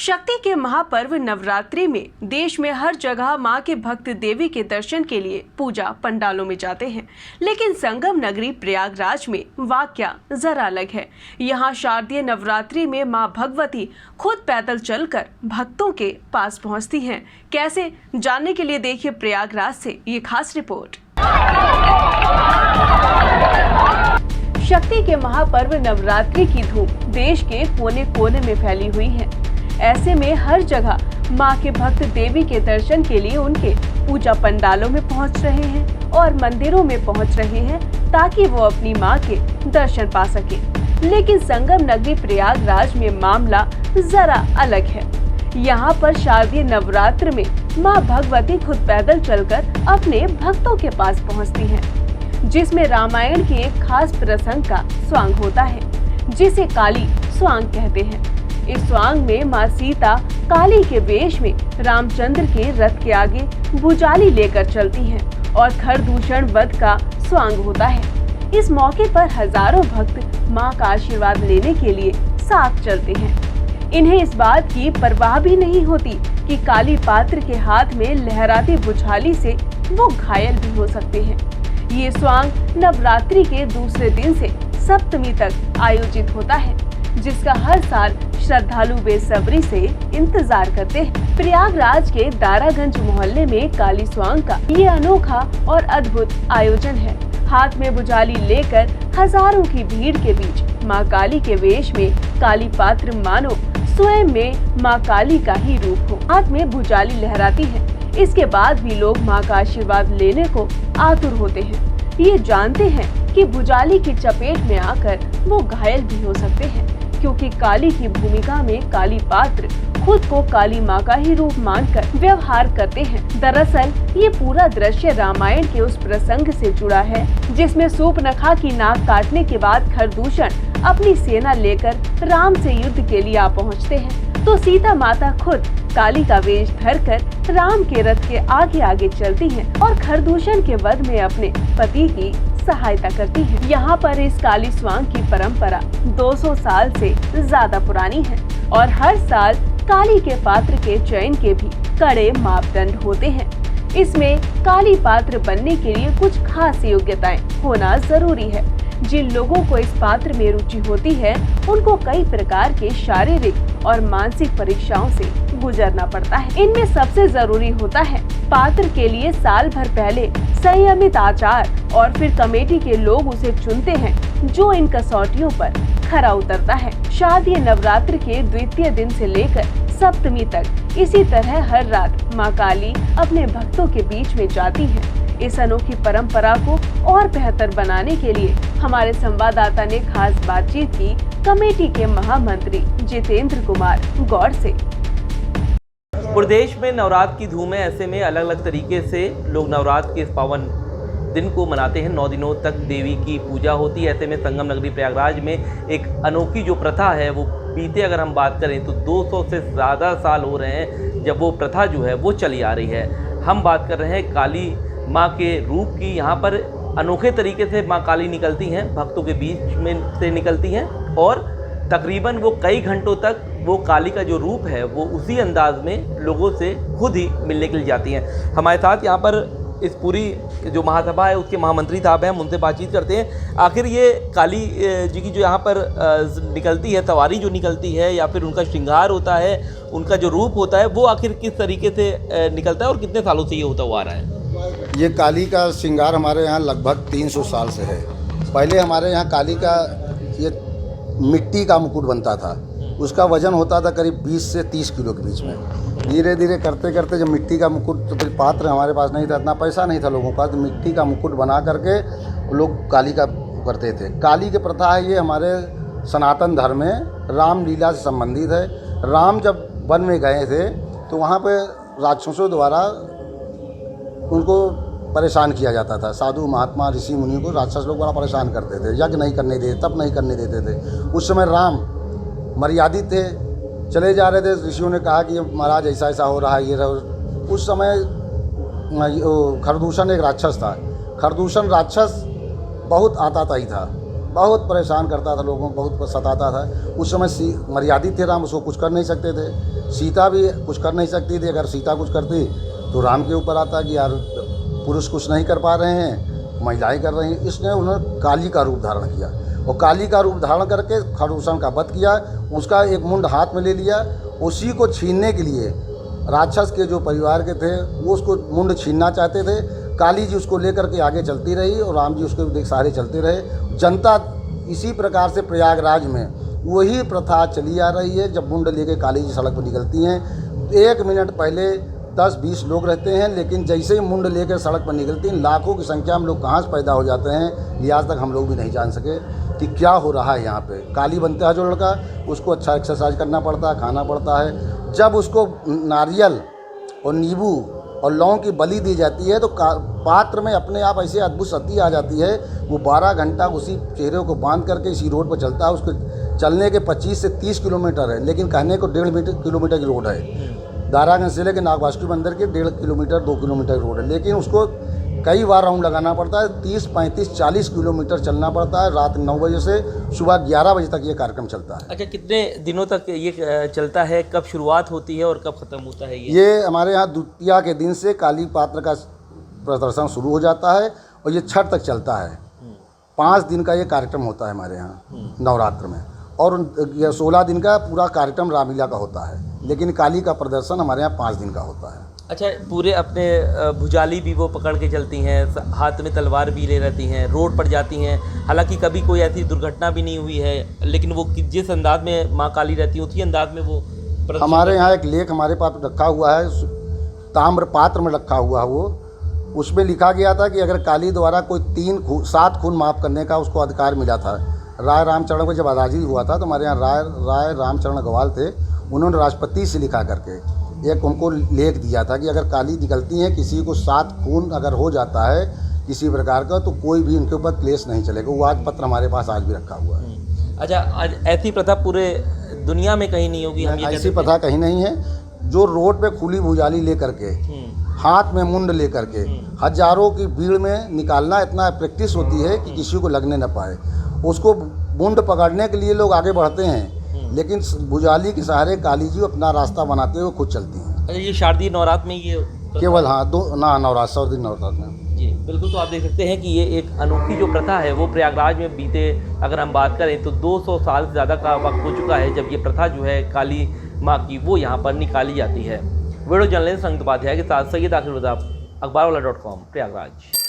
शक्ति के महापर्व नवरात्रि में देश में हर जगह मां के भक्त देवी के दर्शन के लिए पूजा पंडालों में जाते हैं, लेकिन संगम नगरी प्रयागराज में वाकया जरा अलग है। यहां शारदीय नवरात्रि में मां भगवती खुद पैदल चलकर भक्तों के पास पहुंचती हैं। कैसे, जानने के लिए देखिए प्रयागराज से ये खास रिपोर्ट। शक्ति के महापर्व नवरात्रि की धूम देश के कोने कोने में फैली हुई है। ऐसे में हर जगह मां के भक्त देवी के दर्शन के लिए उनके पूजा पंडालों में पहुंच रहे हैं और मंदिरों में पहुंच रहे हैं ताकि वो अपनी मां के दर्शन पा सके। लेकिन संगम नगरी प्रयागराज में मामला जरा अलग है। यहाँ पर शारदीय नवरात्र में मां भगवती खुद पैदल चलकर अपने भक्तों के पास पहुँचती है, जिसमें रामायण के एक खास प्रसंग का स्वांग होता है, जिसे काली स्वांग कहते हैं। इस स्वांग में मां सीता काली के वेश में रामचंद्र के रथ के आगे भुजाली लेकर चलती हैं और खरदूषण वध का स्वांग होता है। इस मौके पर हजारों भक्त मां का आशीर्वाद लेने के लिए साथ चलते हैं। इन्हें इस बात की परवाह भी नहीं होती कि काली पात्र के हाथ में लहराती भुजाली से वो घायल भी हो सकते हैं। ये स्वांग नवरात्रि के दूसरे दिन से सप्तमी तक आयोजित होता है, जिसका हर साल श्रद्धालु बेसब्री से इंतजार करते हैं। प्रयागराज के दारागंज मोहल्ले में काली स्वांग का ये अनोखा और अद्भुत आयोजन है। हाथ में भुजाली लेकर हजारों की भीड़ के बीच मां काली के वेश में काली पात्र मानो स्वयं में मां काली का ही रूप हो, हाथ में भुजाली लहराती है। इसके बाद भी लोग मां का आशीर्वाद लेने को आतुर होते हैं। ये जानते हैं कि भुजाली की चपेट में आकर वो घायल भी हो सकते हैं, क्योंकि काली की भूमिका में काली पात्र खुद को काली मां का ही रूप मानकर व्यवहार करते हैं। दरअसल ये पूरा दृश्य रामायण के उस प्रसंग से जुड़ा है, जिसमें सूर्पनखा की नाक काटने के बाद खरदूषण अपनी सेना लेकर राम से युद्ध के लिए आ पहुँचते हैं, तो सीता माता खुद काली का वेश धरकर राम के रथ के आगे आगे चलती हैं और खरदूषण के वध में अपने पति की सहायता करती हैं। यहाँ पर इस काली स्वांग की परंपरा 200 साल से ज्यादा पुरानी है और हर साल काली के पात्र के चयन के भी कड़े मापदंड होते हैं। इसमें काली पात्र बनने के लिए कुछ खास योग्यताएं होना जरूरी है। जिन लोगों को इस पात्र में रुचि होती है, उनको कई प्रकार के शारीरिक और मानसिक परीक्षाओं से गुजरना पड़ता है। इनमें सबसे जरूरी होता है पात्र के लिए साल भर पहले संयमित आचार, और फिर कमेटी के लोग उसे चुनते हैं जो इन कसौटियों पर खरा उतरता है। शारदीय नवरात्र के द्वितीय दिन से लेकर सप्तमी तक इसी तरह हर रात मां काली अपने भक्तों के बीच में जाती है। इस अनोखी परंपरा को और बेहतर बनाने के लिए हमारे संवाददाता ने खास बातचीत की कमेटी के महामंत्री जितेंद्र कुमार गौड़ से। पूरे देश में नवरात्र की धूम है। ऐसे में अलग अलग तरीके से लोग नवरात्र के इस पावन दिन को मनाते हैं। 9 दिनों तक देवी की पूजा होती है। ऐसे में संगम नगरी प्रयागराज में एक अनोखी जो प्रथा है, वो बीते अगर हम बात करें तो 200 से ज़्यादा साल हो रहे हैं जब वो प्रथा जो है वो चली आ रही है। हम बात कर रहे हैं काली माँ के रूप की। यहाँ पर अनोखे तरीके से माँ काली निकलती हैं, भक्तों के बीच में से निकलती हैं और तकरीबन वो कई घंटों तक वो काली का जो रूप है वो उसी अंदाज में लोगों से खुद ही मिलने के लिए जाती हैं। हमारे साथ यहाँ पर इस पूरी जो महासभा है उसके महामंत्री साहब हैं, हम उनसे बातचीत करते हैं। आखिर ये काली जी की जो यहाँ पर निकलती है, सवारी जो निकलती है या फिर उनका श्रृंगार होता है, उनका जो रूप होता है, वो आखिर किस तरीके से निकलता है और कितने सालों से ये होता हुआ आ रहा है? ये काली का श्रृंगार हमारे यहाँ लगभग 300 साल से है। पहले हमारे यहाँ काली का ये मिट्टी का मुकुट बनता था, उसका वजन होता था करीब 20 से 30 किलो के बीच में। धीरे धीरे करते करते जब मिट्टी का मुकुट, तो फिर पात्र हमारे पास नहीं था, इतना पैसा नहीं था लोगों का, तो मिट्टी का मुकुट बना करके लोग काली का करते थे। काली की प्रथा है ये हमारे सनातन धर्म में रामलीला से संबंधित है। राम जब वन में गए थे तो वहाँ पर राक्षसों द्वारा उनको परेशान किया जाता था। साधु महात्मा ऋषि मुनि को राक्षस लोग बड़ा परेशान करते थे, यज्ञ नहीं करने देते, तप नहीं करने देते थे। उस समय राम मर्यादित थे, चले जा रहे थे, ऋषियों ने कहा कि महाराज ऐसा ऐसा हो रहा है, ये उस समय खरदूषण एक राक्षस था। खरदूषण राक्षस बहुत आताताई था, बहुत परेशान करता था लोगों को, बहुत सताता था। उस समय मर्यादित थे राम, उसको कुछ कर नहीं सकते थे। सीता भी कुछ कर नहीं सकती थी। अगर सीता कुछ करती तो राम के ऊपर आता कि यार पुरुष कुछ नहीं कर पा रहे हैं, महिलाएं कर रही हैं। इसने उन्होंने काली का रूप धारण किया और काली का रूप धारण करके खरदूषण का वध किया। उसका एक मुंड हाथ में ले लिया। उसी को छीनने के लिए राक्षस के जो परिवार के थे वो उसको मुंड छीनना चाहते थे। काली जी उसको लेकर के आगे चलती रही और राम जी उसके सहारे चलते रहे। जनता इसी प्रकार से प्रयागराज में वही प्रथा चली आ रही है। जब मुंड लेके काली जी सड़क पर निकलती हैं, 1 मिनट पहले 10-20 लोग रहते हैं, लेकिन जैसे ही मुंड लेकर सड़क पर निकलती हैं, लाखों की संख्या में लोग कहाँ से पैदा हो जाते हैं, ये आज तक हम लोग भी नहीं जान सके कि क्या हो रहा है यहाँ पे। काली बनता है जो लड़का, उसको अच्छा एक्सरसाइज करना पड़ता है, खाना पड़ता है। जब उसको नारियल और नींबू और लौंग की बलि दी जाती है तो पात्र में अपने आप ऐसे अद्भुत शक्ति आ जाती है। वो 12 घंटा उसी चेहरे को बांध करके इसी रोड पर चलता है। उसको चलने के 25 से 30 किलोमीटर है, लेकिन कहने को 1.5 किलोमीटर की रोड है। दारागंज से लेकर नागवासुकी मंदिर की 1.5 किलोमीटर 2 किलोमीटर की रोड है, लेकिन उसको कई बार राउंड लगाना पड़ता है। 30, 35, 40 किलोमीटर चलना पड़ता है। रात 9 बजे से सुबह 11 बजे तक ये कार्यक्रम चलता है। अच्छा, कितने दिनों तक ये चलता है? कब शुरुआत होती है और कब ख़त्म होता है ये हमारे यहाँ द्वितीया के दिन से काली पात्र का प्रदर्शन शुरू हो जाता है और ये छठ तक चलता है। 5 दिन का ये कार्यक्रम होता है हमारे यहाँ नवरात्र में, और 16 दिन का पूरा कार्यक्रम रामलीला का होता है, लेकिन काली का प्रदर्शन हमारे यहाँ 5 दिन का होता है। अच्छा, पूरे अपने भुजाली भी वो पकड़ के चलती हैं, हाथ में तलवार भी ले रहती हैं, रोड पर जाती हैं। हालांकि कभी कोई ऐसी दुर्घटना भी नहीं हुई है, लेकिन वो जिस अंदाज में माँ काली रहती है उसी अंदाज में वो हमारे यहाँ एक लेख हमारे पास रखा हुआ है, ताम्र पात्र में रखा हुआ है। वो उसमें लिखा गया था कि अगर काली द्वारा कोई 7 खून माफ़ करने का उसको अधिकार मिला था। राय रामचरण को जब आज़ादी हुआ था तो हमारे यहाँ राय रामचरण गवाल थे, उन्होंने राष्ट्रपति से लिखा करके एक उनको लेख दिया था कि अगर काली निकलती हैं, किसी को 7 खून अगर हो जाता है किसी प्रकार का, तो कोई भी उनके ऊपर केस नहीं चलेगा। वो आज पत्र हमारे पास आज भी रखा हुआ है। अच्छा, आज ऐसी प्रथा पूरे दुनिया में कहीं नहीं होगी? ऐसी प्रथा कहीं नहीं है। जो रोड पे खुली भुजाली लेकर के, हाथ में मुंड लेकर के हजारों की भीड़ में निकालना, इतना प्रैक्टिस होती है कि किसी को लगने न पाए। उसको मुंड पकड़ने के लिए लोग आगे बढ़ते हैं, लेकिन भुजाली के सहारे काली जी अपना रास्ता बनाते हुए खुद चलती हैं। अच्छा, ये शारदीय नवरात्र में ये केवल नवरात्र 100 दिन नवरात्र में। जी बिल्कुल। तो आप देख सकते हैं कि ये एक अनोखी जो प्रथा है वो प्रयागराज में बीते, अगर हम बात करें तो 200 साल से ज़्यादा का वक्त हो चुका है जब ये प्रथा जो है काली माँ की वो यहाँ पर निकाली जाती है। वीडियो जर्नलिस्ट संगीत उपाध्याय के साथ सैयद आखिर अखबारवाला.com प्रयागराज।